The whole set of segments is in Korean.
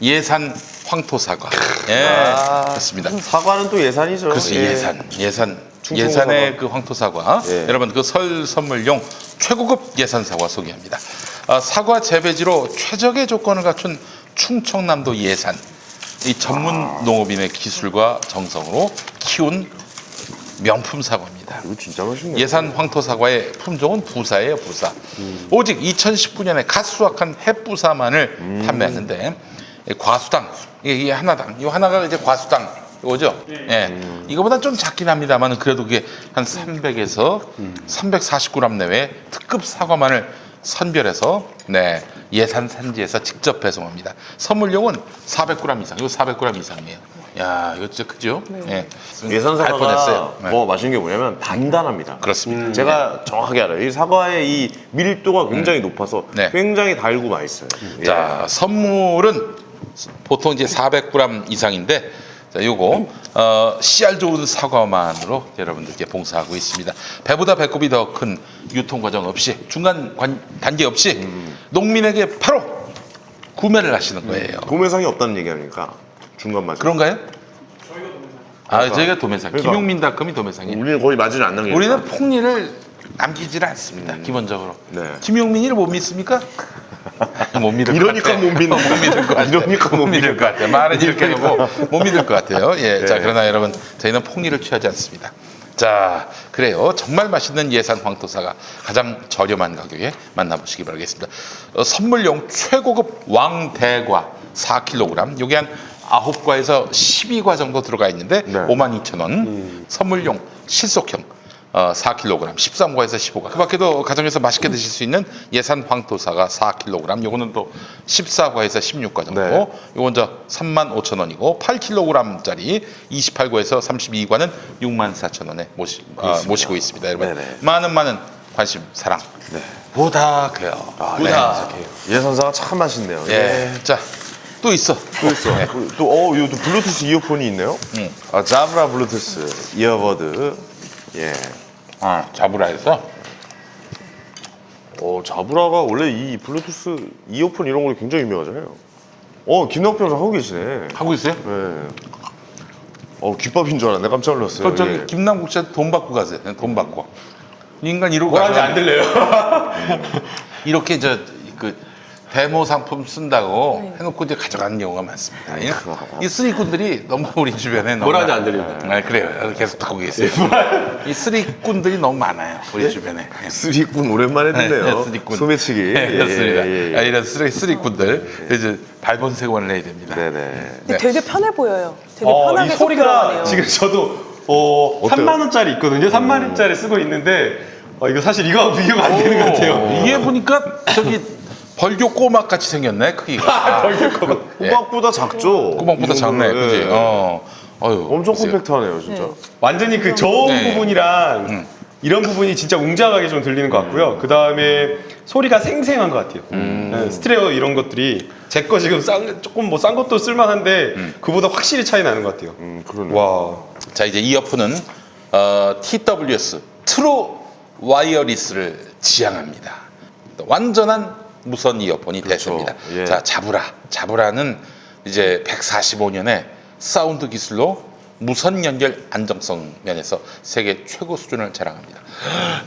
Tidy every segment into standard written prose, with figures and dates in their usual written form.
예산 황토 사과. 예, 그렇습니다. 사과는 또 예산이죠. 그래서 예. 예산의 그 황토 사과. 예. 여러분 그 설 선물용 최고급 예산 사과 소개합니다. 사과 재배지로 최적의 조건을 갖춘 충청남도 예산. 이 전문 농업인의 기술과 정성으로 키운 명품 사과입니다. 이거 진짜 맛있네. 예산 황토 사과의 품종은 부사예요, 부사. 오직 2019년에 갓 수확한 햇부사만을 판매하는데 과수당 이게 하나당, 이 하나가 이제 과수당 이거죠. 예, 이거보다 좀 작긴 합니다만 그래도 그게 한 300에서 340g 내외 특급 사과만을 선별해서 예산 산지에서 직접 배송합니다. 선물용은 400g 이상, 이거 400g 이상이에요. 야, 이거 진짜 크죠? 예. 예산 갈 사과가 뻔했어요. 네. 뭐 맛있는 게 뭐냐면 단단합니다. 그렇습니다. 제가 정확하게 알아요. 이 사과의 이 밀도가 굉장히 높아서 네. 굉장히 달고 맛있어요. 자, 선물은 보통 이제 400g 이상인데, 자, 요거 씨알 좋은 사과만으로 여러분들께 봉사하고 있습니다. 배보다 배꼽이 더 큰 유통 과정 없이 중간 단계 없이 농민에게 바로 구매를 하시는 거예요. 도매상이 없다는 얘기 아닙니까? 중간 맛이. 그런가요? 저희가 도매상. 그러니까. 김용민닷컴이 도매상이에요. 우리는 거의 맞지는 않는 게. 우리는 폭리를 남기지를 않습니다. 기본적으로. 네. 김용민이를 못 믿습니까? 못 믿을 이러니까 것 같아. 못 믿는 못 믿을 것 같아. 이러니까 못 믿을 것 같아. 말은 이렇게 하고 못 믿을 것 같아요. 예, 네. 자 그러나 여러분 저희는 폭리를 취하지 않습니다. 자 그래요. 정말 맛있는 예산 황토사가 가장 저렴한 가격에 만나보시기 바라겠습니다. 선물용 최고급 왕대과 4kg. 요게 한 9과에서 12과 정도 들어가 있는데 네. 52,000원. 선물용 실속형 4kg, 13과에서 15과. 그 밖에도 가정에서 맛있게 드실 수 있는 예산 황토사가 4kg. 요거는 또 14과에서 16과 정도. 네. 요건 저 35,000원이고 8kg짜리 28과에서 32과는 64,000원에 모시고 있습니다. 여러분 네네. 많은 관심, 사랑 부탁해요. 부탁해요. 예산 사과 참 맛있네요. 예. 자, 또 있어. 또 있어. 또 이것도 블루투스 이어폰이 있네요. 자브라 블루투스 이어버드. 예. 자브라에서 자브라가 원래 이 블루투스 이어폰 이런 걸로 굉장히 유명하잖아요. 김낙 변호사 하고 계시네. 하고 있어요? 네. 귓밥인 줄 알았네. 깜짝 놀랐어요. 그 저기 예. 김남국 씨한테 돈 받고 가세요. 돈 받고. 인간 이러고 뭐라는지 안 들려요. 이렇게 그 데모 상품 쓴다고 해놓고 이제 가져가는 경우가 많습니다. 이 쓰리꾼들이 너무 우리 주변에 너무 뭐라는지 안 들립니다. 그래요. 계속 듣고 계세요. 이 쓰리꾼들이 너무 많아요. 우리 주변에. 쓰리꾼 오랜만에 듣네요. 쓰리꾼. 소매치기. 그렇습니다. 예. 이런 쓰리꾼들 이제 발본색원을 내야 됩니다. 네네. 근데 되게 편해 보여요. 되게 편하게 이 쏙 소리가 들어가네요. 지금 저도 3만 원짜리 있거든요. 3만 원짜리 쓰고 있는데 이거 사실 이거하고 비교가 안 되는 것 같아요. 이게 보니까 저기 벌교 꼬막 같이 생겼네 크기가. 꼬막보다 작죠? 꼬막보다 이 작네, 정도면. 그지? 예. 어휴, 엄청 보세요. 컴팩트하네요, 진짜. 완전히 그 저음 네. 부분이랑 이런 부분이 진짜 웅장하게 좀 들리는 것 같고요. 그 다음에 소리가 생생한 것 같아요. 네, 스테레오 이런 것들이 제 거 지금 조금 싼 것도 쓸만한데 그보다 확실히 차이 나는 것 같아요. 그러네. 와. 자 이제 이어폰은 TWS 트루 와이어리스를 지향합니다. 완전한 무선 이어폰이 됐습니다. 예. 자 자브라는 이제 145년의 사운드 기술로 무선 연결 안정성 면에서 세계 최고 수준을 자랑합니다.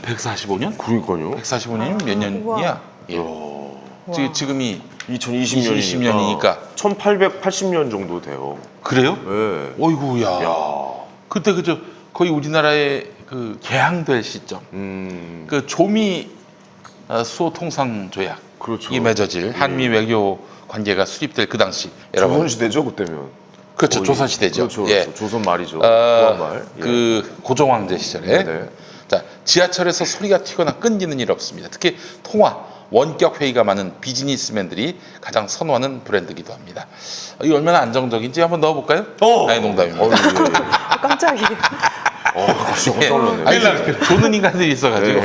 145년? 그러니까요. 145년이면 몇 년이야? 예. 지금이 2020년이니까 1880년 정도 돼요. 그래요? 네. 어이구야. 그때 그저 거의 우리나라의 그 개항될 시점. 그 조미 수호 통상 조약 그렇죠. 이 맺어질 한미 외교 관계가 수립될 그 당시 여러분 조선시대죠, 그때면. 그렇죠 거의. 조선 시대죠. 그렇죠. 예. 조선 말이죠. 구한말. 예. 그 고종 황제 시절에 네네. 자 지하철에서 소리가 튀거나 끊기는 일 없습니다. 특히 통화 원격 회의가 많은 비즈니스맨들이 가장 선호하는 브랜드이기도 합니다. 이 얼마나 안정적인지 한번 넣어볼까요? 아니 농담입니다. 깜짝이야. 진짜 깜짝 놀랐네요. 아니, 조는 인간들이 있어가지고.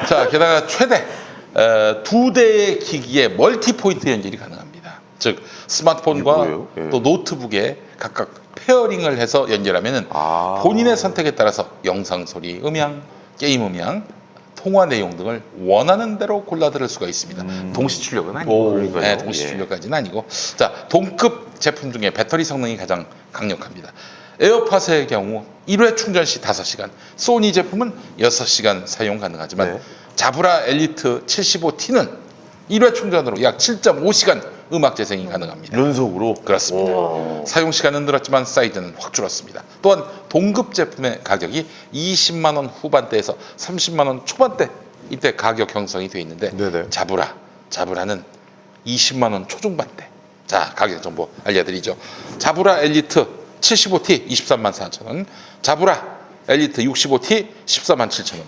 자, 게다가 최대 2대의 기기에 멀티 포인트 연결이 가능합니다. 즉 스마트폰과 이게 뭐예요? 예. 또 노트북에 각각 페어링을 해서 연결하면은 본인의 선택에 따라서 영상 소리, 음향, 게임 음향 통화 내용 등을 원하는 대로 골라 들을 수가 있습니다. 동시 출력은 아니고, 오, 그러니까요. 네, 동시 출력까지는 아니고, 자 동급 제품 중에 배터리 성능이 가장 강력합니다. 에어팟의 경우 1회 충전 시 5시간, 소니 제품은 6시간 사용 가능하지만 네. 자브라 엘리트 75T는 1회 충전으로 약 7.5시간 음악 재생이 가능합니다. 연속으로. 그렇습니다. 사용 시간은 늘었지만 사이즈는 확 줄었습니다. 또한 동급 제품의 가격이 20만 원 후반대에서 30만 원 초반대 이때 가격 형성이 돼 있는데 네네. 자브라는 20만 원 초중반대. 자, 가격 정보 알려드리죠. 자브라 엘리트 75T 23만 4천 원, 자브라 엘리트 65T 14만 7천 원,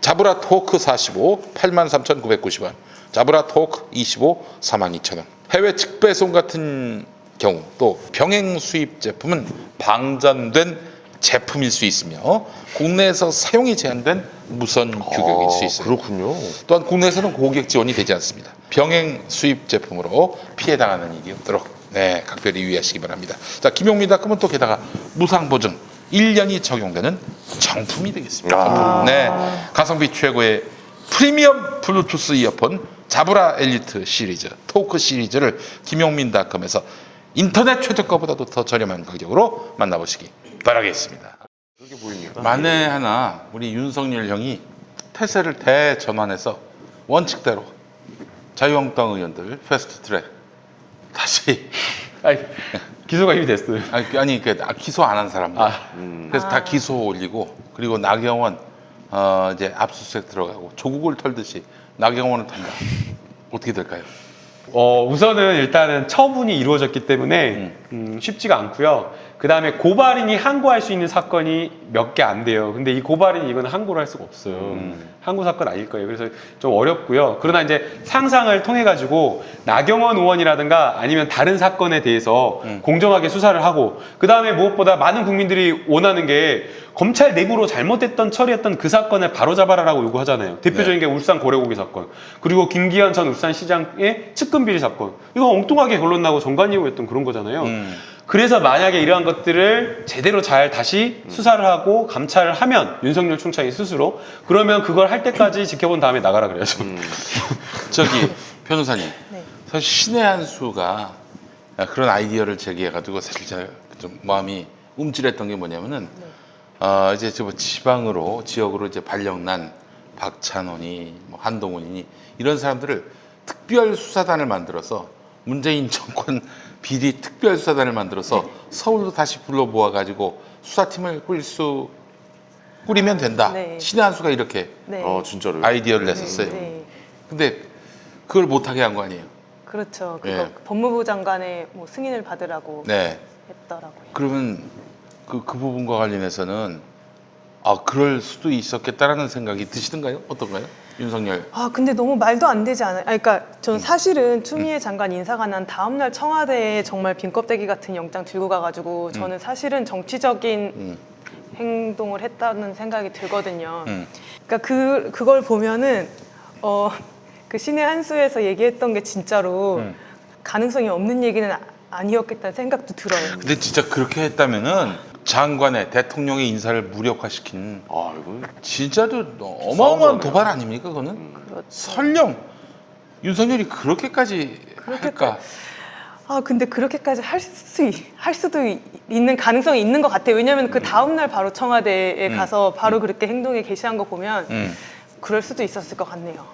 자브라 토크 45 8만 3,990원, 자브라 토크 25 4만 2천 원. 해외 직배송 같은 경우 또 병행 수입 제품은 방전된 제품일 수 있으며 국내에서 사용이 제한된 무선 규격일 수 있어요. 그렇군요. 또한 국내에서는 고객 지원이 되지 않습니다. 병행 수입 제품으로 피해 당하는 일이 없도록 각별히 유의하시기 바랍니다. 자, 김용민닷컴은 또 게다가 무상 보증 1년이 적용되는 정품이 되겠습니다. 가성비 최고의 프리미엄 블루투스 이어폰 자브라 엘리트 시리즈, 토크 시리즈를 김용민닷컴에서 인터넷 최저가보다도 더 저렴한 가격으로 만나보시기 바라겠습니다. 그렇게 보입니다. 만에 하나 우리 윤석열 형이 태세를 대전환해서 원칙대로 자유한국당 의원들 패스트트랙 다시 아니, 기소가 이미 됐어요. 아니 기소 안 한 사람들 그래서 다 기소 올리고 그리고 나경원 이제 압수수색 들어가고 조국을 털듯이 나경원을 턴다. 어떻게 될까요? 우선은 일단은 처분이 이루어졌기 때문에 쉽지가 않고요. 그 다음에 고발인이 항고할 수 있는 사건이 몇 개 안 돼요. 근데 이 고발인이 이건 항고를 할 수가 없어요. 항고 사건 아닐 거예요. 그래서 좀 어렵고요. 그러나 이제 상상을 통해 가지고 나경원 의원이라든가 아니면 다른 사건에 대해서 공정하게 수사를 하고 그 다음에 무엇보다 많은 국민들이 원하는 게 검찰 내부로 잘못됐던 처리했던 그 사건을 바로잡아라라고 요구하잖아요. 대표적인 게 울산 고래고기 사건, 그리고 김기현 전 울산시장의 측근 비리 사건. 이거 엉뚱하게 결론 나고 정관예우였던 그런 거잖아요. 그래서 만약에 이러한 것들을 제대로 잘 다시 수사를 하고 감찰을 하면 윤석열 총장이 스스로 그러면 그걸 할 때까지 지켜본 다음에 나가라 그래야죠. 저기 변호사님, 네. 사실 신의 한 수가 그런 아이디어를 제기해가지고 사실 제가 좀 마음이 움찔했던 게 뭐냐면은 이제 저 지역으로 이제 발령난 박찬원이 뭐 한동훈이니 이런 사람들을 특별 수사단을 만들어서 문재인 정권 비리 특별 수사단을 만들어서 서울로 다시 불러 모아가지고 수사팀을 꾸리면 된다. 네. 신의 한 수가 이렇게 네. 진짜로요? 아이디어를 냈었어요. 네. 근데 그걸 못하게 한 거 아니에요? 그렇죠. 그거 예. 법무부 장관의 뭐 승인을 받으라고 네. 했더라고요. 그러면 그 부분과 관련해서는 그럴 수도 있었겠다라는 생각이 드시던가요? 어떤가요? 윤석열. 근데 너무 말도 안 되지 않아요? 그러니까 전 사실은 추미애 장관 인사가 난 다음 날 청와대에 정말 빈껍데기 같은 영장 들고 가가지고 저는 사실은 정치적인 행동을 했다는 생각이 들거든요. 그러니까 그걸 보면은 그 신의 한 수에서 얘기했던 게 진짜로 가능성이 없는 얘기는 아니었겠다는 생각도 들어요. 근데 진짜 그렇게 했다면은 장관의 대통령의 인사를 무력화시킨 이거 진짜로 어마어마한 도발 아닙니까? 그거는 설령 윤석열이 그렇게까지 할까? 근데 그렇게까지 할 수도 있는 가능성이 있는 것 같아요. 왜냐하면 그 다음 날 바로 청와대에 가서 바로 그렇게 행동에 게시한 거 보면 그럴 수도 있었을 것 같네요.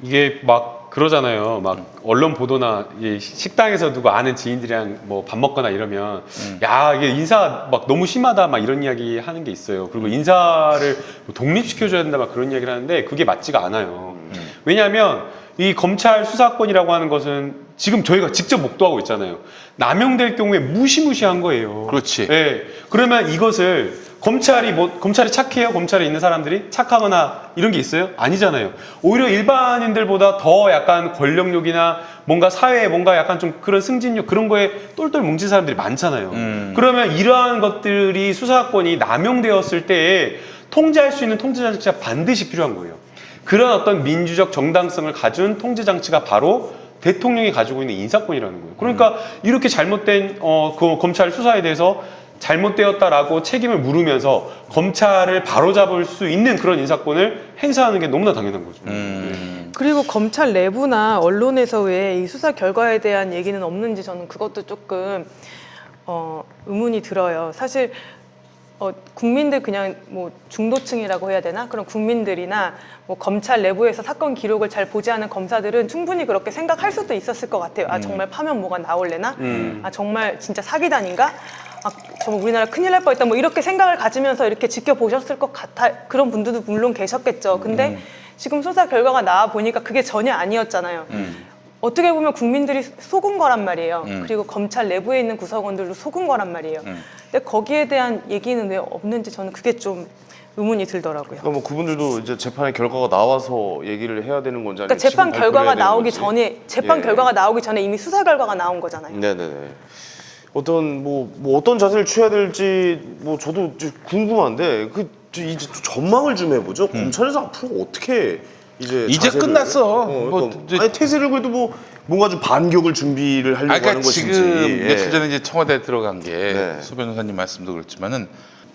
이게 막 그러잖아요. 막 언론 보도나 이 식당에서 누구 아는 지인들이랑 뭐 밥 먹거나 이러면 야 이게 인사 막 너무 심하다 막 이런 이야기 하는 게 있어요. 그리고 인사를 뭐 독립시켜줘야 된다 막 그런 이야기를 하는데 그게 맞지가 않아요. 왜냐하면 이 검찰 수사권이라고 하는 것은 지금 저희가 직접 목도하고 있잖아요. 남용될 경우에 무시무시한 거예요. 그렇지. 네. 그러면 이것을 검찰이 착해요? 검찰에 있는 사람들이 착하거나 이런 게 있어요? 아니잖아요. 오히려 일반인들보다 더 약간 권력욕이나 뭔가 사회에 뭔가 약간 좀 그런 승진욕 그런 거에 똘똘 뭉친 사람들이 많잖아요. 그러면 이러한 것들이 수사권이 남용되었을 때에 통제할 수 있는 통제 장치가 반드시 필요한 거예요. 그런 어떤 민주적 정당성을 가진 통제 장치가 바로 대통령이 가지고 있는 인사권이라는 거예요. 그러니까 이렇게 잘못된 그 검찰 수사에 대해서 잘못되었다라고 책임을 물으면서 검찰을 바로잡을 수 있는 그런 인사권을 행사하는 게 너무나 당연한 거죠. 그리고 검찰 내부나 언론에서 왜 이 수사 결과에 대한 얘기는 없는지 저는 그것도 조금 의문이 들어요. 사실 국민들 그냥 뭐 중도층이라고 해야 되나? 그런 국민들이나 뭐 검찰 내부에서 사건 기록을 잘 보지 않은 검사들은 충분히 그렇게 생각할 수도 있었을 것 같아요. 아 정말 파면 뭐가 나올래나? 아 정말 진짜 사기단인가? 아 정말 우리나라 큰일 날 뻔했다. 뭐 이렇게 생각을 가지면서 이렇게 지켜보셨을 것 같아. 그런 분들도 물론 계셨겠죠. 근데 지금 수사 결과가 나와 보니까 그게 전혀 아니었잖아요. 어떻게 보면 국민들이 속은 거란 말이에요. 그리고 검찰 내부에 있는 구성원들도 속은 거란 말이에요. 근데 거기에 대한 얘기는 왜 없는지 저는 그게 좀 의문이 들더라고요. 그러니까 뭐 그분들도 이제 재판의 결과가 나와서 얘기를 해야 되는 건지 그러니까 아니면 재판 지금 결과가 발표를 해야 나오기 되는 전에 재판 예. 결과가 나오기 전에 이미 수사 결과가 나온 거잖아요. 네네네. 어떤 어떤 자세를 취해야 될지 뭐 저도 좀 궁금한데 이제 전망을 좀 해보죠. 검찰에서 앞으로 어떻게 이제 끝났어. 아니 태세를 그래도 뭔가 좀 반격을 준비를 하려고 하는 것인지. 지금 며칠 전에 이제 청와대에 들어간 게 네. 수 변호사님 말씀도 그렇지만은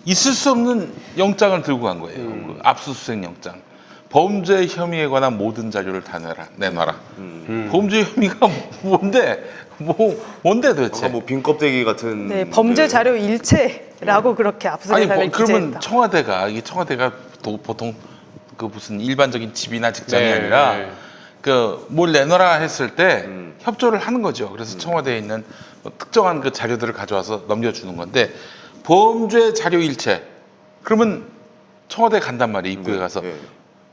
있을 수 없는 영장을 들고 간 거예요. 그 압수수색 영장. 범죄 혐의에 관한 모든 자료를 다 내놔라. 범죄 혐의가 뭔데 도대체? 뭐 빈껍데기 같은. 네, 범죄 자료 일체라고 그렇게 압수수색을 그러면 기재했다. 청와대가 보통 그 무슨 일반적인 집이나 직장이 네, 아니라 네. 그 뭘 내놔라 했을 때 협조를 하는 거죠. 그래서 청와대에 있는 특정한 그 자료들을 가져와서 넘겨주는 건데 범죄 자료 일체. 그러면 청와대 간단 말이에요. 입구에 가서 예.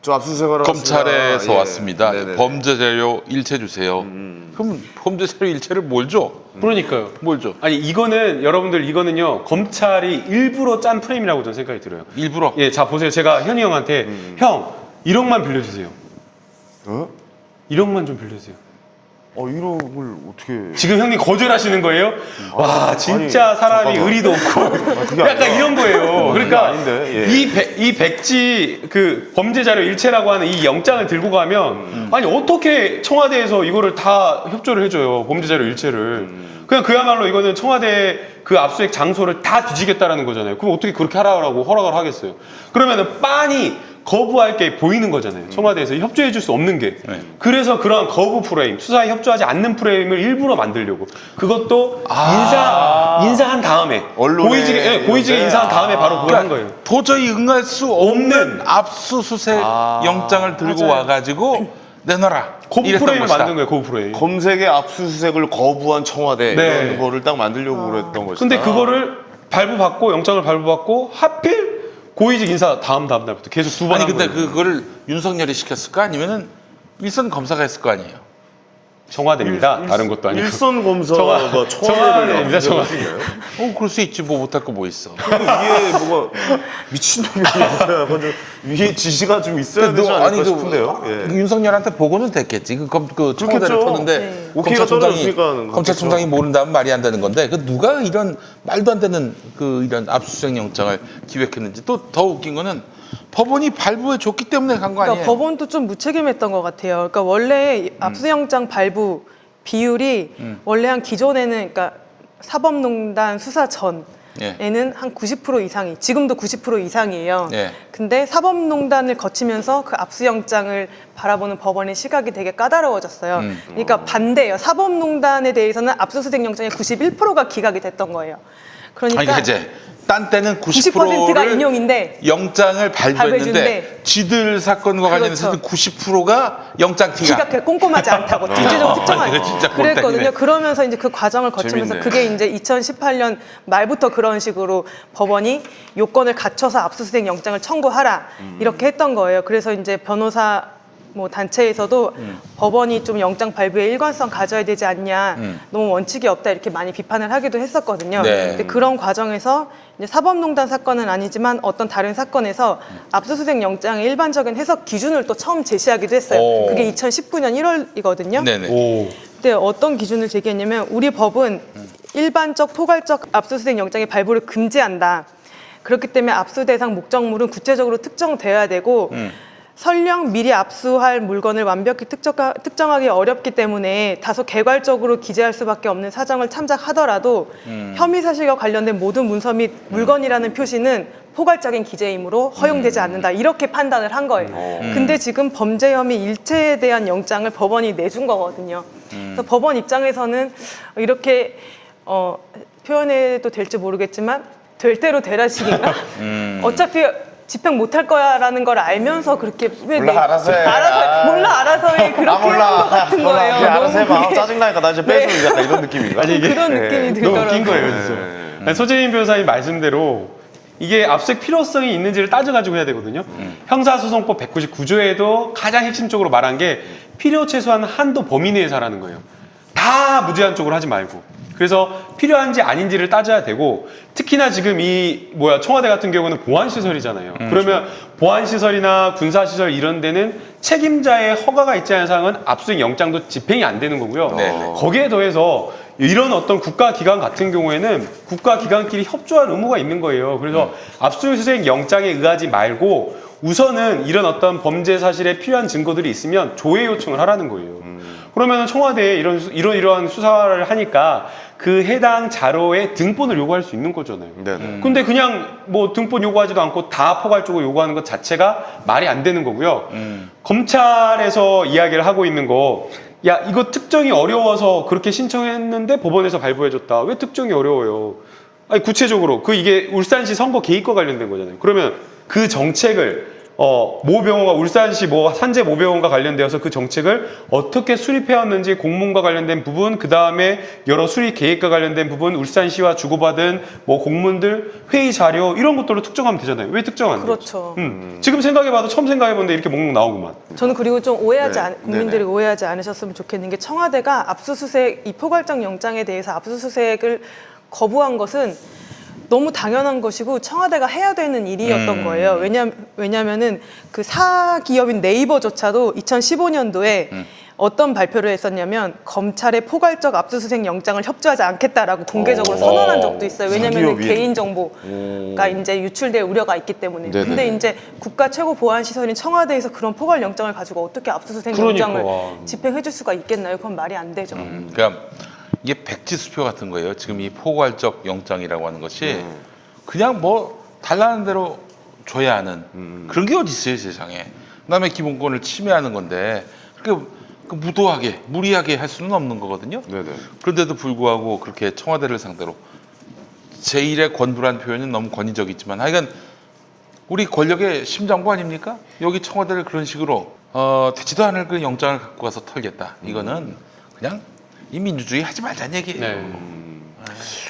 저 압수수색하러 검찰에서 왔습니다. 왔습니다. 네네네. 범죄 자료 일체 주세요. 그럼 범죄 자료 일체를 뭘 줘? 그러니까요. 뭘 줘? 아니 이거는요 검찰이 일부러 짠 프레임이라고 저는 생각이 들어요. 일부러. 예, 자 보세요. 제가 현희 형한테 형 1억만 빌려주세요. 어? 1억만 좀 빌려주세요. 1억을 어떻게? 지금 형님 거절하시는 거예요? 와 진짜 아니, 사람이 잠깐만. 의리도 없고 그게 약간 아니라. 이런 거예요. 그러니까 아닌데, 예. 이 백지 그 범죄 자료 일체라고 하는 이 영장을 들고 가면 아니 어떻게 청와대에서 이거를 다 협조를 해줘요 범죄 자료 일체를 그냥 그야말로 이거는 청와대 그 압수수색 장소를 다 뒤지겠다라는 거잖아요. 그럼 어떻게 그렇게 하라고 허락을 하겠어요? 그러면은 빤히 거부할 게 보이는 거잖아요. 청와대에서 협조해 줄 수 없는 게. 네. 그래서 그러한 거부 프레임, 수사에 협조하지 않는 프레임을 일부러 만들려고. 그것도 인사한 다음에 언론에 고위직에 이런데. 인사한 다음에 바로 그걸 한 거예요. 도저히 응할 수 없는 압수수색 영장을 들고 맞아요. 와가지고 내놔라. 거부 이랬던 프레임을 것이다. 만든 거예요. 거부 프레임. 검색의 압수수색을 거부한 청와대 네. 이런 거를 딱 만들려고 그랬던 것이다. 근데 그거를 발부받고 영장을 발부받고 하필 고위직 인사 다음 날부터 계속 두 번 아니 한 근데 거예요. 그거를 윤석열이 시켰을까 아니면은 일선 검사가 했을 거 아니에요. 청와대입니다. 다른 것도 아니고. 일선 검사가 청와대입니다. 청와대. 그럴 수 있지 뭐 못할 거 뭐 있어. 위에 뭐가 미친놈이 있어야 먼저 위에 지시가 좀 있어야 되지 않을까 싶은데요. 예. 윤석열한테 보고는 됐겠지. 그 청와대를 그렇겠죠. 쳤는데 네. 오케이가 떨어졌으니까 검찰총장이 모른다면 말이 안 되는 건데 그 누가 이런 말도 안 되는 이런 압수수색 영장을 기획했는지 또 더 웃긴 거는 법원이 발부해 줬기 때문에 간 거 아니에요? 그러니까 법원도 좀 무책임했던 것 같아요. 그러니까 원래 압수영장 발부 비율이 원래 한 기존에는 그러니까 사법농단 수사 전에는 예. 한 90% 이상이 지금도 90% 이상이에요. 예. 근데 사법농단을 거치면서 그 압수영장을 바라보는 법원의 시각이 되게 까다로워졌어요. 그러니까 반대예요. 사법농단에 대해서는 압수수색 영장의 91%가 기각이 됐던 거예요. 그러니까 아니 이제 딴 때는 90%가 90%를 인용인데 영장을 발부했는데 발부해준대. 쥐들 사건과 관련해서는 그렇죠. 90%가 영장 기각. 기각해 꼼꼼하지 않다고 뒤지적으로 특정한 이거 진짜 골 그랬거든요. 때리네. 그러면서 이제 그 과정을 거치면서 재밌네. 그게 이제 2018년 말부터 그런 식으로 법원이 요건을 갖춰서 압수수색 영장을 청구하라 이렇게 했던 거예요. 그래서 이제 변호사 뭐 단체에서도 법원이 좀 영장 발부에 일관성 가져야 되지 않냐, 너무 원칙이 없다 이렇게 많이 비판을 하기도 했었거든요. 네. 근데 그런 과정에서 이제 사법농단 사건은 아니지만 어떤 다른 사건에서 압수수색 영장의 일반적인 해석 기준을 또 처음 제시하기도 했어요. 오. 그게 2019년 1월이거든요. 네네. 오. 그때 어떤 기준을 제기했냐면 우리 법은 일반적 포괄적 압수수색 영장의 발부를 금지한다. 그렇기 때문에 압수 대상 목적물은 구체적으로 특정되어야 되고 설령 미리 압수할 물건을 완벽히 특정하기 어렵기 때문에 다소 개괄적으로 기재할 수밖에 없는 사정을 참작하더라도 혐의 사실과 관련된 모든 문서 및 물건이라는 표시는 포괄적인 기재이므로 허용되지 않는다. 이렇게 판단을 한 거예요. 근데 지금 범죄 혐의 일체에 대한 영장을 법원이 내준 거거든요. 그래서 법원 입장에서는 이렇게 표현해도 될지 모르겠지만 될 대로 되라식인가? 어차피 집행 못할 거야라는 걸 알면서 그렇게 왜 몰라, 알아서 해. 알아서 해 그렇게 한 것 같은 몰라, 거예요. 그냥 알아서 너무 해봐. 그게- 짜증나니까 나 이제 네. 빼줘. 약간 이런 느낌인가? 아니, 이게 그런 느낌이 들더라고요. 너무 웃긴 거예요, 진짜. 아니, 소재인 변호사님 말씀대로 이게 압수수색 필요성이 있는지를 따져가지고 해야 되거든요. 형사소송법 199조에도 가장 핵심적으로 말한 게 필요 최소한 한도 범위 내에서 하라는 거예요. 다 무제한 쪽으로 하지 말고. 그래서 필요한지 아닌지를 따져야 되고, 특히나 지금 청와대 같은 경우는 보안시설이잖아요. 그러면 보안시설이나 군사시설 이런 데는 책임자의 허가가 있지 않은 상황은 압수수색 영장도 집행이 안 되는 거고요. 네네. 거기에 더해서 이런 어떤 국가기관 같은 경우에는 국가기관끼리 협조할 의무가 있는 거예요. 그래서 압수수색 영장에 의하지 말고 우선은 이런 어떤 범죄 사실에 필요한 증거들이 있으면 조회 요청을 하라는 거예요. 그러면 청와대에 이러한 수사를 하니까 그 해당 자료의 등본을 요구할 수 있는 거잖아요. 네네. 근데 그냥 뭐 등본 요구하지도 않고 다 포괄적으로 요구하는 것 자체가 말이 안 되는 거고요. 검찰에서 이야기를 하고 있는 거, 야, 이거 특정이 어려워서 그렇게 신청했는데 법원에서 발부해줬다. 왜 특정이 어려워요? 아니, 구체적으로 이게 울산시 선거 개입과 관련된 거잖아요. 그러면 그 정책을 모 병원과 울산시 산재 모 병원과 관련되어서 그 정책을 어떻게 수립해왔는지 공문과 관련된 부분, 그 다음에 여러 수립 계획과 관련된 부분, 울산시와 주고받은 공문들, 회의 자료 이런 것들로 특정하면 되잖아요. 왜 특정 안 돼요? 그렇죠. 지금 생각해봐도 처음 생각해보는데 이렇게 목록 나오구만. 저는 그리고 좀 오해하지 네. 국민들이 네네. 오해하지 않으셨으면 좋겠는 게 청와대가 압수수색 이 포괄적 영장에 대해서 압수수색을 거부한 것은 너무 당연한 것이고 청와대가 해야 되는 일이었던 거예요. 왜냐면은 그 사기업인 네이버조차도 2015년도에 어떤 발표를 했었냐면 검찰의 포괄적 압수수색 영장을 협조하지 않겠다라고 공개적으로 선언한 적도 있어요. 왜냐면 사기업인. 개인 정보가 이제 유출될 우려가 있기 때문에. 네네. 근데 이제 국가 최고 보안 시설인 청와대에서 그런 포괄 영장을 가지고 어떻게 압수수색 그러니까. 영장을 집행해줄 수가 있겠나요? 그건 말이 안 되죠. 그러니까 이게 백지수표 같은 거예요. 지금 이 포괄적 영장이라고 하는 것이 그냥 뭐 달라는 대로 줘야 하는 그런 게 어디 있어요, 세상에. 그다음에 기본권을 침해하는 건데 그렇게 무도하게 무리하게 할 수는 없는 거거든요. 네네. 그런데도 불구하고 그렇게 청와대를 상대로 제1의 권부란 표현은 너무 권위적이지만 하여간 우리 권력의 심장부 아닙니까? 여기 청와대를 그런 식으로 되지도 않을 그 영장을 갖고 가서 털겠다. 이거는 그냥 이 민주주의 하지 말자는 얘기예요. 네.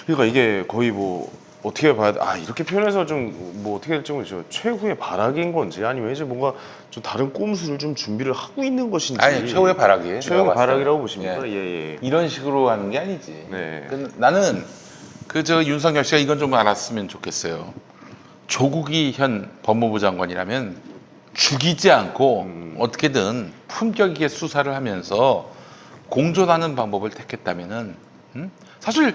그러니까 이게 거의 뭐 어떻게 봐야 돼? 이렇게 표현해서 좀 뭐 어떻게 될지 모르죠. 최후의 발악인 건지 아니면 이제 뭔가 좀 다른 꼼수를 좀 준비를 하고 있는 것인지. 아니 최후의 발악이에요. 최후의 제가 봤을 발악이라고 때. 보십니까? 예. 예. 이런 식으로 하는 게 아니지. 네. 나는 윤석열 씨가 이건 좀 알았으면 좋겠어요. 조국이 현 법무부 장관이라면 죽이지 않고 어떻게든 품격 있게 수사를 하면서 공존하는 방법을 택했다면은 사실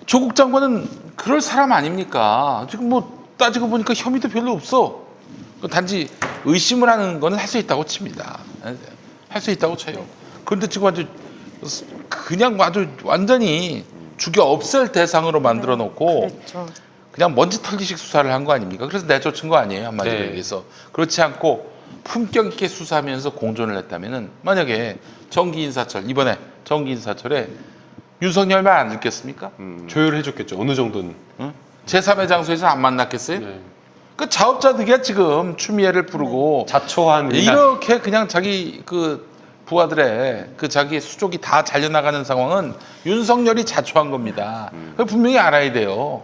조국 장관은 그럴 사람 아닙니까? 지금 뭐 따지고 보니까 혐의도 별로 없어. 단지 의심을 하는 거는 할 수 있다고 칩니다. 할 수 있다고 쳐요. 그런데 지금 아주 완전히 죽여 없앨 대상으로 만들어 놓고 그렇죠. 그냥 먼지 털기식 수사를 한 거 아닙니까? 그래서 내쫓은 거 아니에요, 한마디로 네. 얘기해서. 그렇지 않고 품격 있게 수사하면서 공존을 했다면은 만약에 정기인사철, 이번에 정기인사철에 윤석열 말 안 듣겠습니까? 조율해줬겠죠. 어느 정도는. 응? 제3의 장소에서 안 만났겠어요? 네. 그 자업자득이야 지금 추미애를 부르고 자초한 이렇게 그냥 자기 그 부하들의 그 자기 수족이 다 잘려나가는 상황은 윤석열이 자초한 겁니다. 그걸 분명히 알아야 돼요.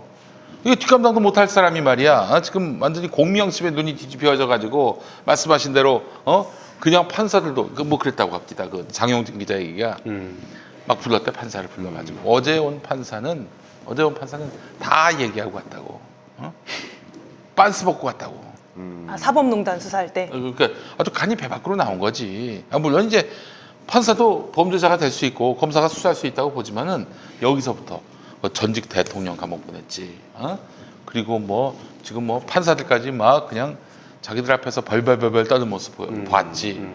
이거 뒷감당도 못할 사람이 말이야. 지금 완전히 공명심에 눈이 뒤집혀져 가지고 말씀하신 대로 그냥 판사들도 뭐 그랬다고 합니다. 그 장용진 기자 얘기가 막 불렀대 판사를 불러가지고 어제 온 판사는 다 얘기하고 갔다고. 빤스 벗고 갔다고. 사법농단 수사할 때. 그러니까 아주 간이 배 밖으로 나온 거지. 물론 이제 판사도 범죄자가 될 수 있고 검사가 수사할 수 있다고 보지만은 여기서부터 전직 대통령 감옥 보냈지. 그리고 뭐 지금 뭐 판사들까지 막 그냥 자기들 앞에서 벌벌벌벌 떠는 모습 봤지.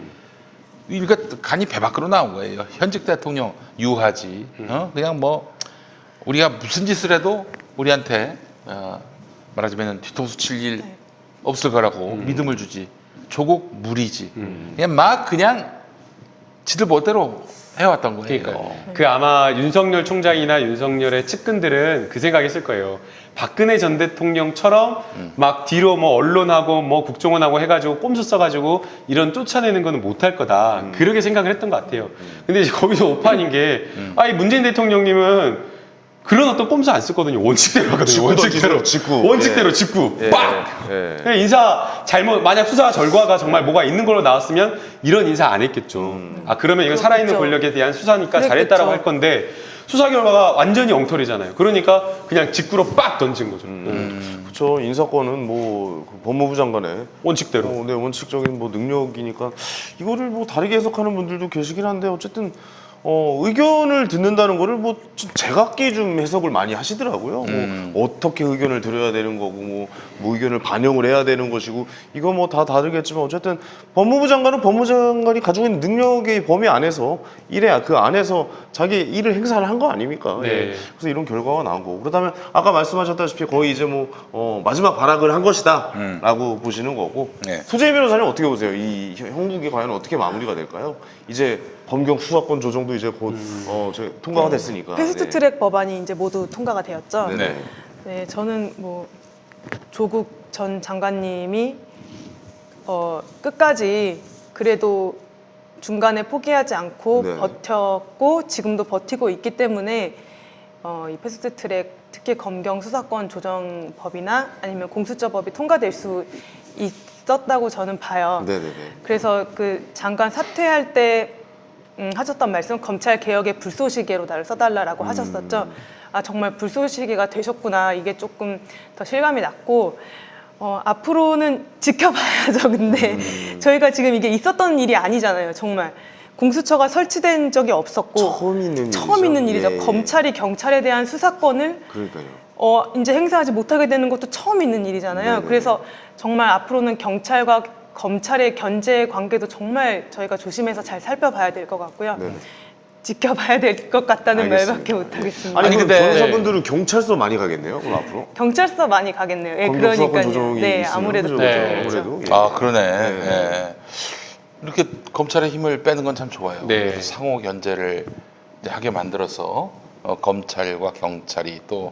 그러니까 간이 배 밖으로 나온 거예요. 현직 대통령 유하지. 그냥 뭐 우리가 무슨 짓을 해도 우리한테 말하자면 뒤통수 칠 일 없을 거라고 믿음을 주지. 조국 무리지. 그냥 지들 멋대로 해왔던 거예요. 그러니까요. 그 아마 윤석열 총장이나 윤석열의 측근들은 그 생각했을 거예요. 박근혜 전 대통령처럼 막 뒤로 뭐 언론하고 뭐 국정원하고 해가지고 꼼수 써가지고 이런 쫓아내는 거는 못할 거다. 그렇게 생각을 했던 것 같아요. 근데 이제 거기서 오판인 게, 아니 문재인 대통령님은 그런 어떤 꼼수 안 썼거든요. 원칙대로 하거든요. 원칙대로. 직구. 원칙대로 직구. 빡! 예. 그냥 인사 잘못, 만약 수사 결과가 정말 뭐가 있는 걸로 나왔으면 이런 인사 안 했겠죠. 아, 그러면 이건 살아있는 그렇겠죠. 권력에 대한 수사니까 그랬겠죠. 잘했다라고 할 건데, 수사 결과가 완전히 엉터리잖아요. 그러니까 그냥 직구로 빡 던진 거죠. 그렇죠. 인사권은 뭐그 법무부 장관의 원칙대로. 네, 원칙적인 뭐 능력이니까 이거를 뭐 다르게 해석하는 분들도 계시긴 한데 어쨌든 의견을 듣는다는 거를 뭐 제각기 좀 해석을 많이 하시더라고요. 뭐 어떻게 의견을 드려야 되는 거고 뭐 의견을 반영을 해야 되는 것이고 이거 뭐 다 다르겠지만 어쨌든 법무부 장관은 법무부 장관이 가지고 있는 능력의 범위 안에서 그 안에서 자기 일을 행사를 한 거 아닙니까? 네. 예. 그래서 이런 결과가 나온 거고 그렇다면 아까 말씀하셨다시피 거의 이제 뭐 마지막 발악을 한 것이다라고 보시는 거고 네. 소재희 변호사님 어떻게 보세요? 이 형국이 과연 어떻게 마무리가 될까요? 이제 검경 수사권 조정도 이제 곧 통과가 됐으니까. 패스트트랙 법안이 이제 모두 통과가 되었죠. 네. 네, 저는 뭐 조국 전 장관님이 끝까지 그래도 중간에 포기하지 않고 네. 버텼고 지금도 버티고 있기 때문에 이 패스트트랙 특히 검경 수사권 조정법이나 아니면 공수처법이 통과될 수 있었다고 저는 봐요. 네네네. 그래서 그 장관 사퇴할 때 하셨던 말씀 검찰 개혁의 불쏘시개로 나를 써달라라고 하셨었죠. 아 정말 불쏘시개가 되셨구나. 이게 조금 더 실감이 났고 앞으로는 지켜봐야죠. 근데 저희가 지금 이게 있었던 일이 아니잖아요. 정말 공수처가 설치된 적이 없었고 처음 있는 일이죠. 예. 검찰이 경찰에 대한 수사권을 그러니까요. 이제 행사하지 못하게 되는 것도 처음 있는 일이잖아요. 네네. 그래서 정말 앞으로는 경찰과 검찰의 견제 관계도 정말 저희가 조심해서 잘 살펴봐야 될 것 같고요. 네네. 지켜봐야 될 것 같다는 알겠습니다. 말밖에 못하겠습니다. 아니 아니, 근데 근데- 변호사분들은 경찰서 많이 가겠네요. 그럼 앞으로. 경찰서 많이 가겠네요. 예, 검경 수사권 그러니까요. 조정이 네, 있으면 아무래도 그죠, 네. 아무래도. 예. 아 그러네. 네. 예. 이렇게 검찰의 힘을 빼는 건 참 좋아요. 네. 그래서 상호 견제를 이제 하게 만들어서 검찰과 경찰이 또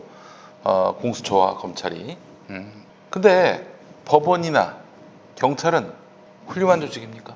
공수처와 검찰이. 근데 법원이나 경찰은 훌륭한 조직입니까?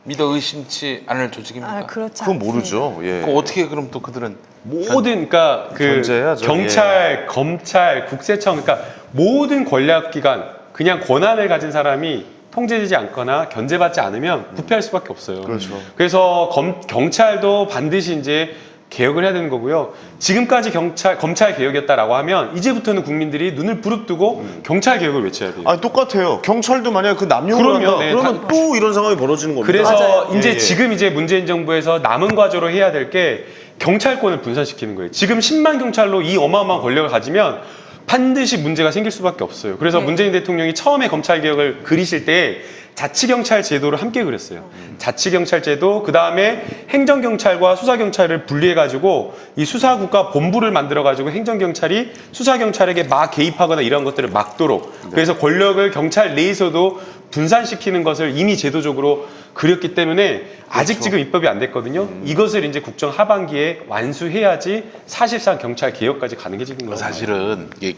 믿어 의심치 않을 조직입니까? 아, 그렇지 그건 않습니다. 모르죠. 예. 그 어떻게 그럼 또 그들은 모든 그러니까 그 견제해야죠. 경찰, 검찰, 국세청 그러니까 모든 권력기관 그냥 권한을 가진 사람이 통제되지 않거나 견제받지 않으면 부패할 수밖에 없어요. 그렇죠. 그래서 경찰도 반드시 이제 개혁을 해야 되는 거고요. 지금까지 검찰 개혁이었다라고 하면 이제부터는 국민들이 눈을 부릅뜨고 경찰 개혁을 외쳐야 돼요. 아 똑같아요. 경찰도 만약 그 남용을 그럼요. 한다. 네, 그러면 또 이런 상황이 벌어지는 겁니다. 그래서 맞아요. 이제 예, 예. 지금 이제 문재인 정부에서 남은 과제로 해야 될 게 경찰권을 분산시키는 거예요. 지금 10만 경찰로 이 어마어마한 권력을 가지면 반드시 문제가 생길 수밖에 없어요. 그래서 네. 문재인 대통령이 처음에 검찰 개혁을 그리실 때 자치경찰 제도를 함께 그렸어요. 자치경찰 제도, 그 다음에 행정경찰과 수사경찰을 분리해가지고 이 수사국가 본부를 만들어가지고 행정경찰이 수사경찰에게 막 개입하거나 이런 것들을 막도록 그래서 권력을 경찰 내에서도 분산시키는 것을 이미 제도적으로 그렸기 때문에 아직 지금 입법이 안 됐거든요. 이것을 이제 국정 하반기에 완수해야지 사실상 경찰 개혁까지 가는 게 지금 거예요. 사실은 이게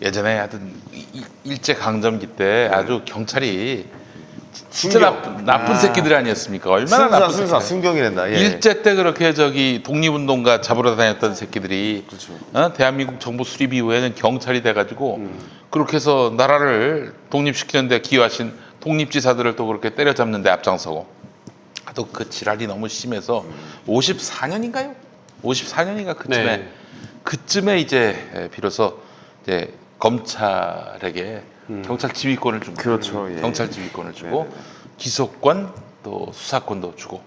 예전에 하여튼 일제 강점기 때 아주 경찰이 진짜 나쁜 새끼들 아니었습니까? 얼마나 나쁜 새끼들. 순경이란다. 예. 일제 때 그렇게 독립운동가 잡으러 다녔던 새끼들이 그렇죠. 대한민국 정부 수립 이후에는 경찰이 돼가지고 그렇게 해서 나라를 독립시키는데 기여하신 독립지사들을 또 그렇게 때려잡는데 앞장서고 또 그 지랄이 너무 심해서 54년인가요? 54년인가 그쯤에 네. 그쯤에 이제 비로소 이제 검찰에게 경찰 지휘권을 준 거예요. 그렇죠. 예. 경찰 지휘권을 주고 네네네. 기소권 또 수사권도 주고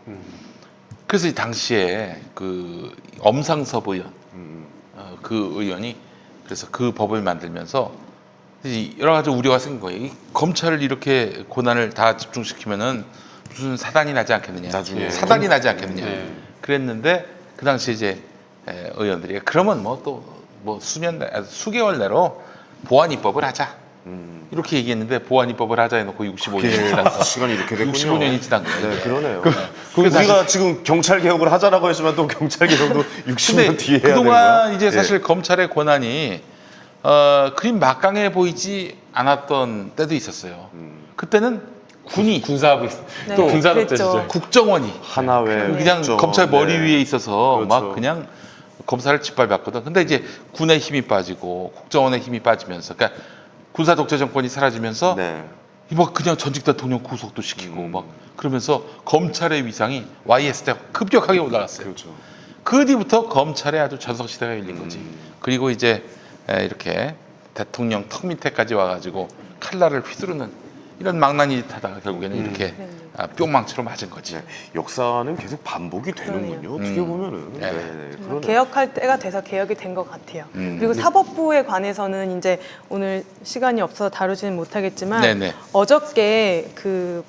그래서 이 당시에 그 엄상섭 의원 그 의원이 그래서 그 법을 만들면서 여러 가지 우려가 생긴 거예요. 이 검찰을 이렇게 고난을 다 집중시키면은 무슨 사단이 나지 않겠느냐. 나중에. 사단이 나지 않겠느냐. 네. 그랬는데 그 당시 이제 의원들이 그러면 뭐 또 뭐 수개월 내로 보안 입법을 하자. 이렇게 얘기했는데 보안 입법을 하자 해놓고 65년이 지났어. 시간이 이렇게 됐군요. 65년이 지난 거예요. 네, 이게. 그러네요. 그 우리가 지금 경찰 개혁을 하자라고 했지만 또 경찰 개혁도 60년 근데 뒤에 해야 되는 그동안 거야? 이제 사실 검찰의 권한이 그림 막강해 보이지 않았던 때도 있었어요. 그때는 군이 군사부 네, 또 군사독재 그랬죠. 시절. 국정원이 하나회 그냥 국정, 검찰 머리 네. 위에 있어서 그렇죠. 막 그냥 검사를 짓밟았거든. 근데 이제 군의 힘이 빠지고 국정원의 힘이 빠지면서, 그러니까 군사 독재 정권이 사라지면서 네. 막 그냥 전직 대통령 구속도 시키고 막 그러면서 검찰의 위상이 YS 때 급격하게 올라갔어요. 그렇죠. 그 뒤부터 검찰의 아주 전성 시대가 열린 거지. 그리고 이제 이렇게 대통령 턱 밑에까지 와가지고 칼날을 휘두르는 이런 망나니 짓 하다가 결국에는 이렇게 뿅망치로 맞은 거지. 네. 역사는 계속 반복이 되는군요. 어떻게 보면은. 네. 그러네요. 개혁할 때가 돼서 개혁이 된 것 같아요. 음. 그리고 사법부에 관해서는 이제 오늘 시간이 없어서 다루지는 못하겠지만 네네. 어저께 그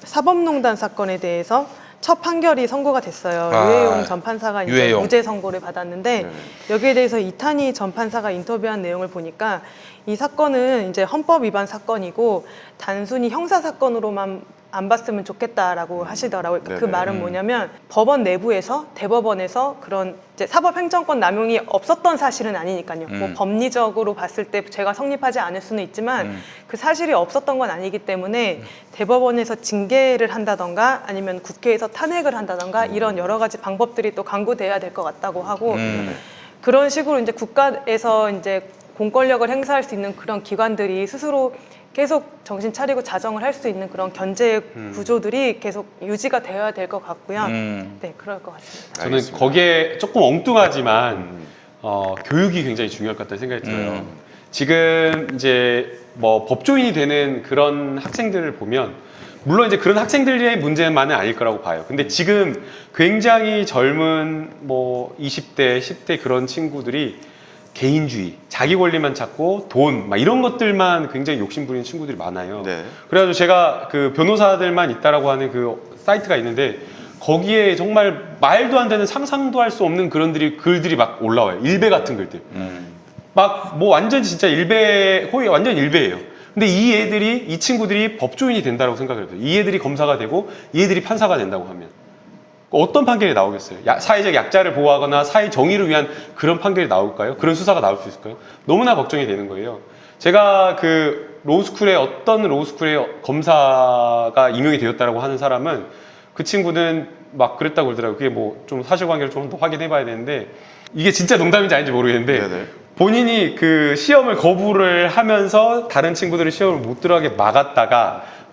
사법농단 사건에 대해서 첫 판결이 선고가 됐어요. 아, 유해용 전 판사가 이제 유해용. 무죄 선고를 받았는데 여기에 대해서 이탄희 전 판사가 인터뷰한 내용을 보니까 이 사건은 이제 헌법 위반 사건이고 단순히 형사 사건으로만 안 봤으면 좋겠다라고 하시더라고요. 그 네네. 말은 뭐냐면 법원 내부에서 대법원에서 그런 이제 사법행정권 남용이 없었던 사실은 아니니까요. 뭐 법리적으로 봤을 때 죄가 성립하지 않을 수는 있지만 그 사실이 없었던 건 아니기 때문에 대법원에서 징계를 한다던가 아니면 국회에서 탄핵을 한다던가 이런 여러 가지 방법들이 또 강구돼야 될 것 같다고 하고 그런 식으로 이제 국가에서 이제 공권력을 행사할 수 있는 그런 기관들이 스스로 계속 정신 차리고 자정을 할 수 있는 그런 견제 구조들이 계속 유지가 되어야 될 것 같고요. 네, 그럴 것 같습니다. 저는 알겠습니다. 거기에 조금 엉뚱하지만 교육이 굉장히 중요할 것 같다는 생각이 들어요. 지금 이제 뭐 법조인이 되는 그런 학생들을 보면 물론 이제 그런 학생들의 문제만은 아닐 거라고 봐요. 근데 지금 굉장히 젊은 뭐 20대, 10대 그런 친구들이 개인주의, 자기 권리만 찾고 돈, 막 이런 것들만 굉장히 욕심 부리는 친구들이 많아요. 네. 그래가지고 제가 그 변호사들만 있다라고 하는 그 사이트가 있는데 거기에 정말 말도 안 되는 상상도 할 수 없는 글들이 막 올라와요. 일배 같은 글들. 막 뭐 완전 진짜 거의 완전 일배예요. 근데 이 친구들이 법조인이 된다고 생각을 해요. 이 애들이 검사가 되고 이 애들이 판사가 된다고 하면. 어떤 판결이 나오겠어요? 사회적 약자를 보호하거나 사회 정의를 위한 그런 판결이 나올까요? 그런 수사가 나올 수 있을까요? 너무나 걱정이 되는 거예요. 제가 그 어떤 로스쿨의 검사가 임용이 되었다라고 하는 사람은 그 친구는 막 그랬다고 그러더라고요. 그게 뭐 좀 사실관계를 좀 더 확인해 봐야 되는데 이게 진짜 농담인지 아닌지 모르겠는데 네네. 본인이 그 시험을 거부를 하면서 다른 친구들이 시험을 못 들어가게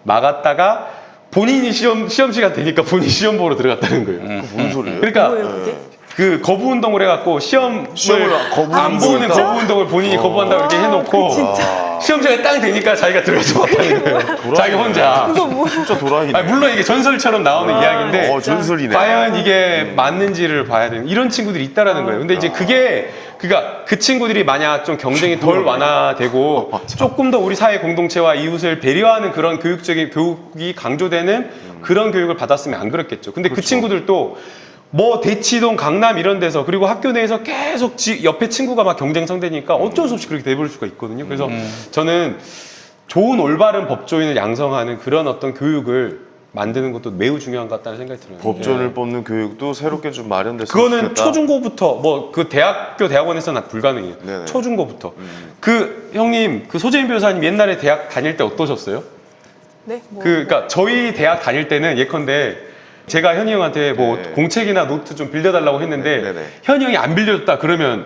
막았다가 본인이 시험 시간 되니까 본인이 시험 보러 들어갔다는 거예요. 뭔 소리예요? 그러니까 뭐예요, 그게? 그 거부 운동을 해갖고 시험을 거부하는 안 보는 거니까? 거부 운동을 본인이 거부한다고 이렇게 해놓고 시험 시간에 딱 되니까 자기가 들어가서 봤다는 거예요. 자기 혼자. 그거 뭐 진짜 도라이네. 아니, 물론 이게 전설처럼 나오는 이야기인데 전설이네. 과연 이게 맞는지를 봐야 되는 이런 친구들이 있다라는 거예요. 근데 이제 그러니까 그 친구들이 만약 좀 경쟁이 덜 완화되고 조금 더 우리 사회 공동체와 이웃을 배려하는 그런 교육이 강조되는 그런 교육을 받았으면 안 그랬겠죠. 근데 그 친구들도 뭐 대치동, 강남 이런 데서 그리고 학교 내에서 계속 옆에 친구가 막 경쟁 상대니까 어쩔 수 없이 그렇게 돼버릴 수가 있거든요. 그래서 저는 좋은 올바른 법조인을 양성하는 그런 어떤 교육을 만드는 것도 매우 중요한 것 같다는 생각이 들어요. 법조인을 뽑는 교육도 새롭게 좀 마련됐으면 그거는 좋겠다. 초중고부터 뭐 그 대학원에서는 불가능해요. 네네. 초중고부터. 그 형님, 그 소재인 변호사님 옛날에 대학 다닐 때 어떠셨어요? 네? 뭐 그러니까 저희 대학 다닐 때는 예컨대 제가 현이 형한테 뭐 네. 공책이나 노트 좀 빌려달라고 했는데 네네. 현이 형이 안 빌려줬다 그러면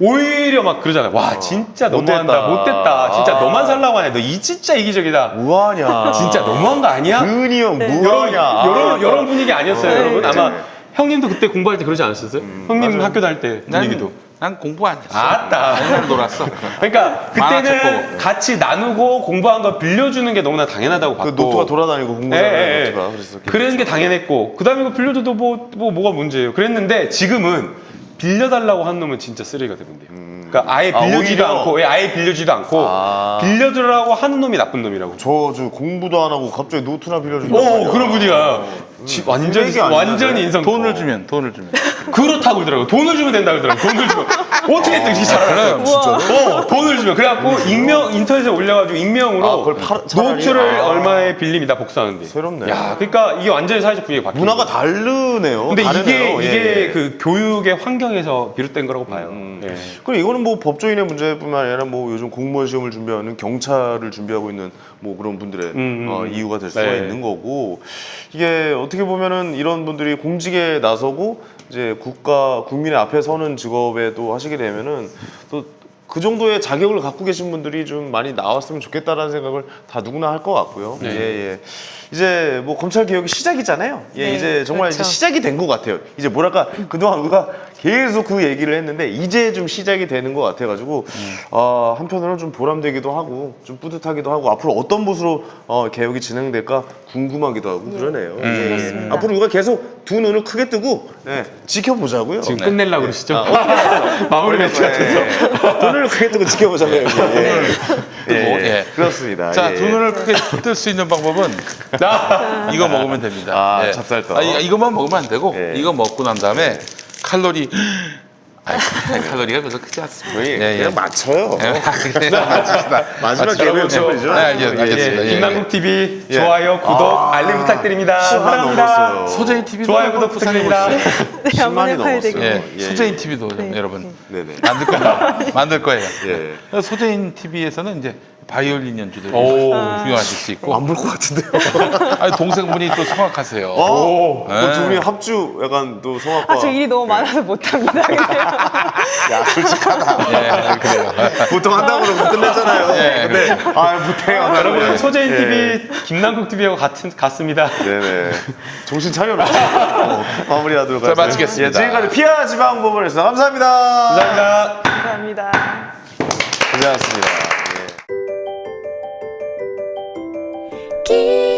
오히려 막 그러잖아요. 와 진짜 너무한다. 못됐다. 진짜 너만 살라고 하네. 너 진짜 이기적이다. 뭐하냐. 진짜 너무한 거 아니야? 근이 형 네. 뭐하냐. 이런 분위기 아니었어요, 네. 여러분? 아마 네. 형님도 그때 공부할 때 그러지 않았었어요? 형님 학교 다닐 때 분위기도. 난 공부 안 했어. 아따. 맨날 놀았어. 그러니까 그때는 만화책 같이 나누고 공부한 거 빌려주는 게 너무나 당연하다고 그 봤고. 노트가 돌아다니고 공부하는 예, 예. 노트가 그랬었겠죠. 그러는 게 당연했고 그다음에 이거 빌려줘도 뭐가 문제예요. 그랬는데 지금은 빌려달라고 한 놈은 진짜 쓰레기가 되는데요. 그러니까 아예 빌려주지도 오히려? 않고, 예, 아예 빌려주지도 않고 빌려주라고 하는 놈이 나쁜 놈이라고. 저 공부도 안 하고 갑자기 노트나 빌려주고. 그런 분이야. 완전 쓰레기 아니야, 완전히 인성. 돈을 주면 그렇다고 그러더라고요. 돈을 주면 된다 그러더라고요. 돈을 주면 어떻게 했든 그렇게 잘하는 진짜로? 돈을 주면 그래갖고 인터넷에 올려가지고 익명으로 그걸 차라리? 노트를 얼마에 빌립니다 복사하는데. 새롭네. 야, 그러니까 이게 완전히 사회적 분위기가 바뀌는 문화가 거예요. 다르네요. 근데 다르네요. 이게 예. 그 교육의 환경에서 비롯된 거라고 봐요. 예. 그리고 이거는 뭐 법조인의 문제뿐만 아니라 뭐 요즘 공무원 시험을 준비하는 경찰을 준비하고 있는 뭐 그런 분들의 이유가 될 수가 네. 있는 거고, 이게 어떻게 보면은 이런 분들이 공직에 나서고 이제 국민의 앞에 서는 직업에도 하시게 되면은 또 그 정도의 자격을 갖고 계신 분들이 좀 많이 나왔으면 좋겠다라는 생각을 다 누구나 할 것 같고요. 네. 예. 이제 뭐 검찰 개혁이 시작이잖아요. 예, 네, 이제 정말 그렇죠. 이제 시작이 된 것 같아요. 이제 뭐랄까 그동안 우리가 계속 그 얘기를 했는데 이제 좀 시작이 되는 것 같아가지고 한편으로는 좀 보람되기도 하고 좀 뿌듯하기도 하고 앞으로 어떤 모습으로 개혁이 진행될까 궁금하기도 하고 그러네요. 예. 그렇습니다. 앞으로 우리가 계속 두 눈을 크게 뜨고 지켜보자고요. 지금 끝내려고 그러시죠? 마무리 멘트 네. 두 눈을 크게 뜨고 지켜보자고요. 예. 그렇습니다. 자, 예. 두 눈을 크게 뜰 수 있는 방법은 이거 먹으면 됩니다. 예. 찹쌀떡. 이것만 먹으면 안 되고 예. 이거 먹고 난 다음에 칼로리가 그래서 크지 않습니다. 저희 예, 그냥 맞춰요. 마지막 개그의 개그의 춤이죠. 네, 알겠습니다. 예. 김남국 TV 좋아요, 구독, 알림 부탁드립니다. 10만 사랑합니다. 넘었어요. 소재인 TV도 좋아요, 구독 부탁드립니다. 네, 한번 10만이 해봐야 넘었어요. 되겠네요. 예, 소재인 TV도 여러분 네네. 만들 거예요. 예. 소재인 TV에서는 이제 바이올린 연주를 오. 구경하실 수 있고. 안 볼 것 같은데요. 아니, 동생분이 또 성악하세요. 오. 두 분이 합주 약간 또 성악과. 저 일이 너무 많아서 못합니다. 야 솔직하다. 예, 그래요. 보통 한다고 그러고 끝냈잖아요. 예, 근데 못해요. 여러분 소재인 TV 김남국 TV하고 같습니다. 네네. 정신 차려라. 마무리하도록 자, 하겠습니다. 마치겠습니다. 예, 지금까지 피아 지방법원에서 감사합니다. 감사합니다. 감사합니다. 고생하셨습니다. 예. 기